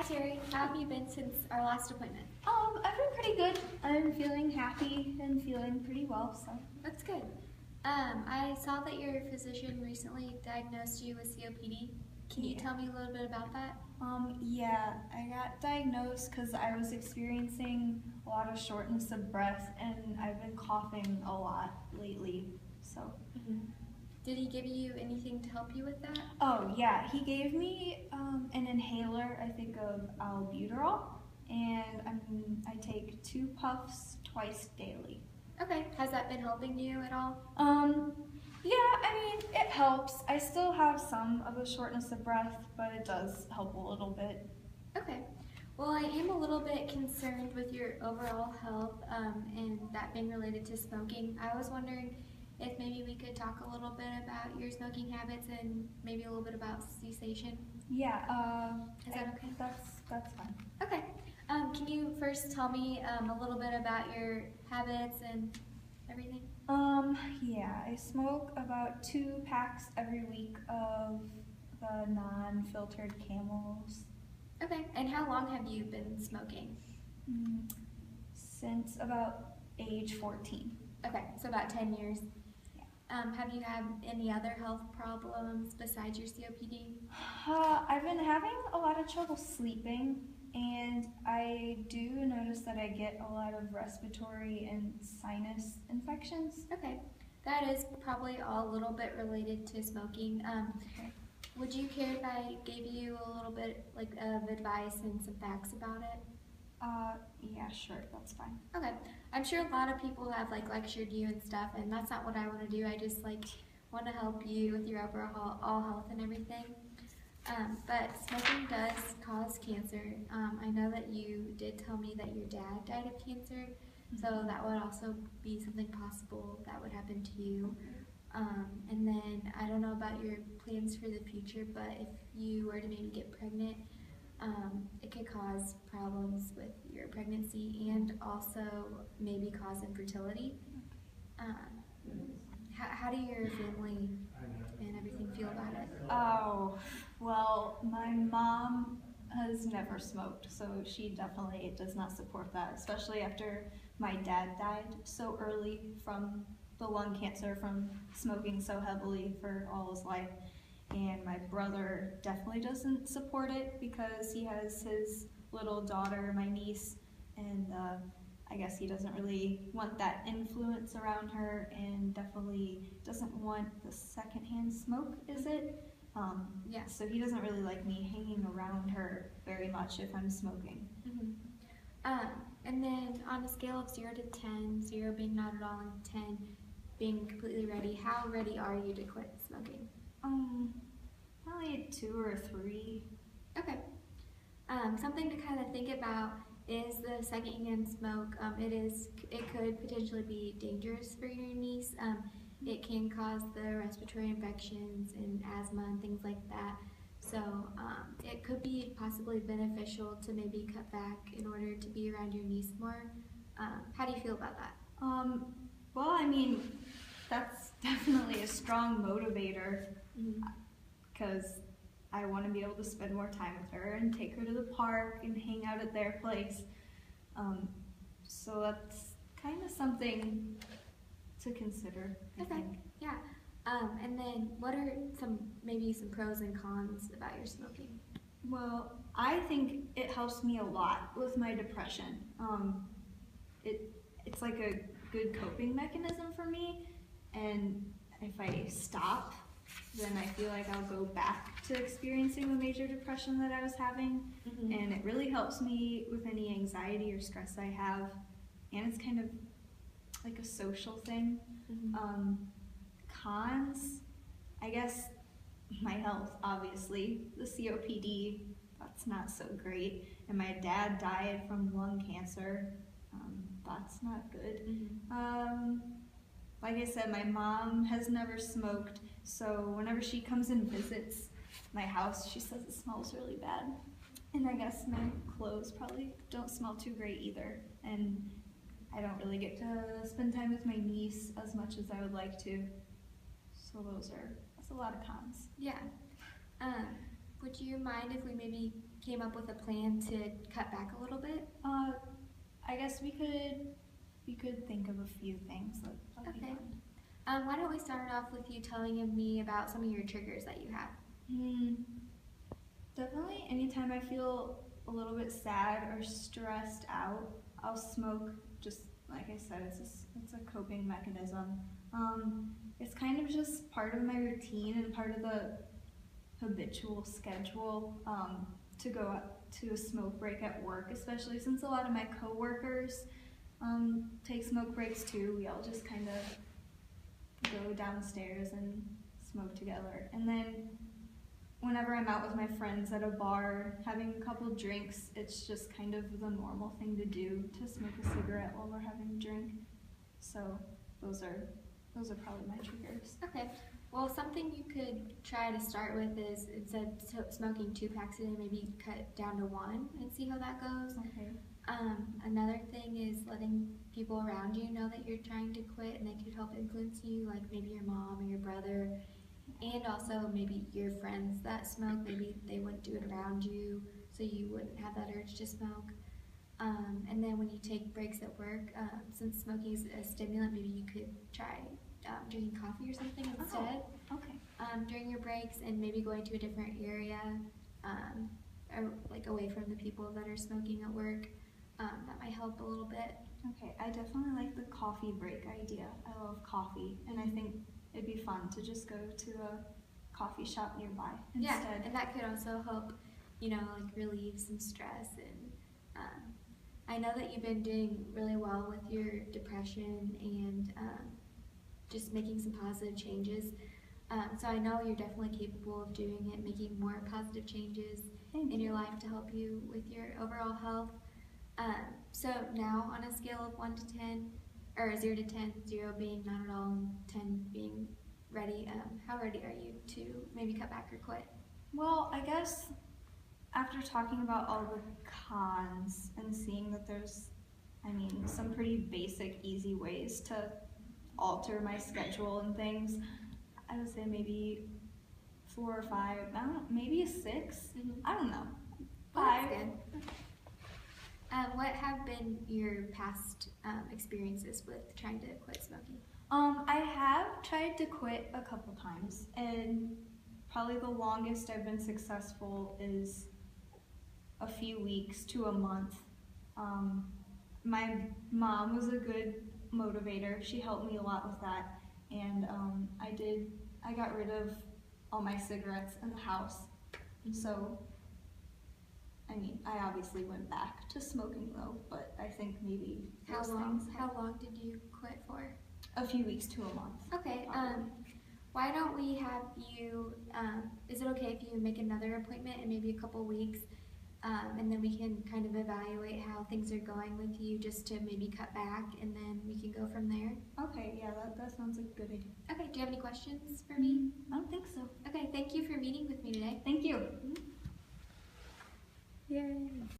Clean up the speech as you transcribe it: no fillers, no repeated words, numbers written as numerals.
Hi Terry, how have you been since our last appointment? I've been pretty good. I'm feeling happy and feeling pretty well, so. That's good. I saw that your physician recently diagnosed you with COPD. Can you tell me a little bit about that? Yeah, I got diagnosed because I was experiencing a lot of shortness of breath and I've been coughing a lot lately, so. Did he give you anything to help you with that? Oh yeah, he gave me an inhaler, I think of albuterol, and I take 2 puffs twice daily. Okay, has that been helping you at all? Yeah, I mean, it helps. I still have some of the shortness of breath, but it does help a little bit. Okay. Well, I am a little bit concerned with your overall health and that being related to smoking. I was wondering if maybe we could talk a little bit about your smoking habits and maybe a little bit about cessation. Yeah, Is that okay? That's fine. Okay. Can you first tell me a little bit about your habits and everything? Yeah, I smoke about 2 packs every week of the non-filtered Camels. Okay. And how long have you been smoking? Since about age 14. Okay, so about 10 years. Yeah. Have you had any other health problems besides your COPD? I've been having a lot of trouble sleeping, and I do notice that I get a lot of respiratory and sinus infections. Okay, that is probably all a little bit related to smoking. Would you care if I gave you a little bit of advice and some facts about it? Yeah, sure, that's fine. Okay, I'm sure a lot of people have lectured you and stuff, and that's not what I want to do. I just want to help you with your overall health and everything. But smoking does cause cancer. I know that you did tell me that your dad died of cancer, so that would also be something possible that would happen to you. And then I don't know about your plans for the future, but if you were to maybe get pregnant, it could cause problems with your pregnancy and also maybe cause infertility. How do your family and everything feel about it? Oh, well, my mom has never smoked, so she definitely does not support that, especially after my dad died so early from the lung cancer from smoking so heavily for all his life. And my brother definitely doesn't support it because he has his little daughter, my niece, and I guess he doesn't really want that influence around her and definitely doesn't want the secondhand smoke, is it? Yeah. So he doesn't really like me hanging around her very much if I'm smoking. And then on a scale of 0 to 10, 0 being not at all and 10 being completely ready, how ready are you to quit smoking? Probably a 2 or a 3. Okay. Something to kind of think about is the secondhand smoke. It could potentially be dangerous for your niece. It can cause the respiratory infections and asthma and things like that. So it could be possibly beneficial to maybe cut back in order to be around your niece more. How do you feel about that? Well, I mean, that's definitely a strong motivator because I want to be able to spend more time with her and take her to the park and hang out at their place. So that's kind of something to consider, I think. Yeah. And then what are maybe some pros and cons about your smoking? Well, I think it helps me a lot with my depression. It's like a good coping mechanism for me, and if I stop, then I feel like I'll go back to experiencing the major depression that I was having, and it really helps me with any anxiety or stress I have, and it's kind of like a social thing. Cons, I guess my health, obviously. The COPD, that's not so great, and my dad died from lung cancer. That's not good. Like I said, my mom has never smoked, so whenever she comes and visits my house, she says it smells really bad. And I guess my clothes probably don't smell too great either. And I don't really get to spend time with my niece as much as I would like to. So that's a lot of cons. Yeah. Would you mind if we maybe came up with a plan to cut back a little bit? I guess we could think of a few things. That'd be Okay. fun. Why don't we start off with you telling me about some of your triggers that you have? Definitely anytime I feel a little bit sad or stressed out, I'll smoke. Just like I said, it's a coping mechanism. It's kind of just part of my routine and part of the habitual schedule to go up to a smoke break at work, especially since a lot of my coworkers take smoke breaks too. We all just kind of go downstairs and smoke together. And then whenever I'm out with my friends at a bar having a couple drinks, it's just kind of the normal thing to do, to smoke a cigarette while we're having a drink. So those are probably my triggers. Okay. Well, something you could try to start with is instead of smoking 2 packs a day, maybe cut down to 1 and see how that goes. Okay. Another thing is letting people around you know that you're trying to quit and they could help influence you, like maybe your mom or your brother, and also maybe your friends that smoke. Maybe they wouldn't do it around you, so you wouldn't have that urge to smoke. And then when you take breaks at work, since smoking is a stimulant, maybe you could try drinking coffee or something instead Okay. during your breaks, and maybe going to a different area, or like away from the people that are smoking at work. That might help a little bit. Okay, I definitely like the coffee break idea. I love coffee, and I think it'd be fun to just go to a coffee shop nearby Yeah, instead. and that could also help, like relieve some stress. And I know that you've been doing really well with your depression and just making some positive changes. So I know you're definitely capable of doing it, making more positive changes Thank in you. your life to help you with your overall health. So now on a scale of 1 to 10, or 0 to 10, 0 being not at all and 10 being ready, how ready are you to maybe cut back or quit? Well, I guess after talking about all the cons and seeing that there's, some pretty basic, easy ways to alter my schedule and things, I would say maybe 4 or 5, I don't know, maybe a 6, I don't know. Well, 5. that's good. What have been your past experiences with trying to quit smoking? I have tried to quit a couple times, and probably the longest I've been successful is a few weeks to a month. My mom was a good motivator. She helped me a lot with that, and I got rid of all my cigarettes in the house. So, I obviously went back to smoking though, but I think maybe How those long? things- How long did you quit for? A few weeks to a month. Okay. Why don't we have you? Is it okay if you make another appointment in maybe a couple weeks, and then we can kind of evaluate how things are going with you, just to maybe cut back, and then we can go from there. Okay, yeah, that sounds like a good idea. Okay. Do you have any questions for me? I don't think so. Okay. Thank you for meeting with me today. Thank you. Yay.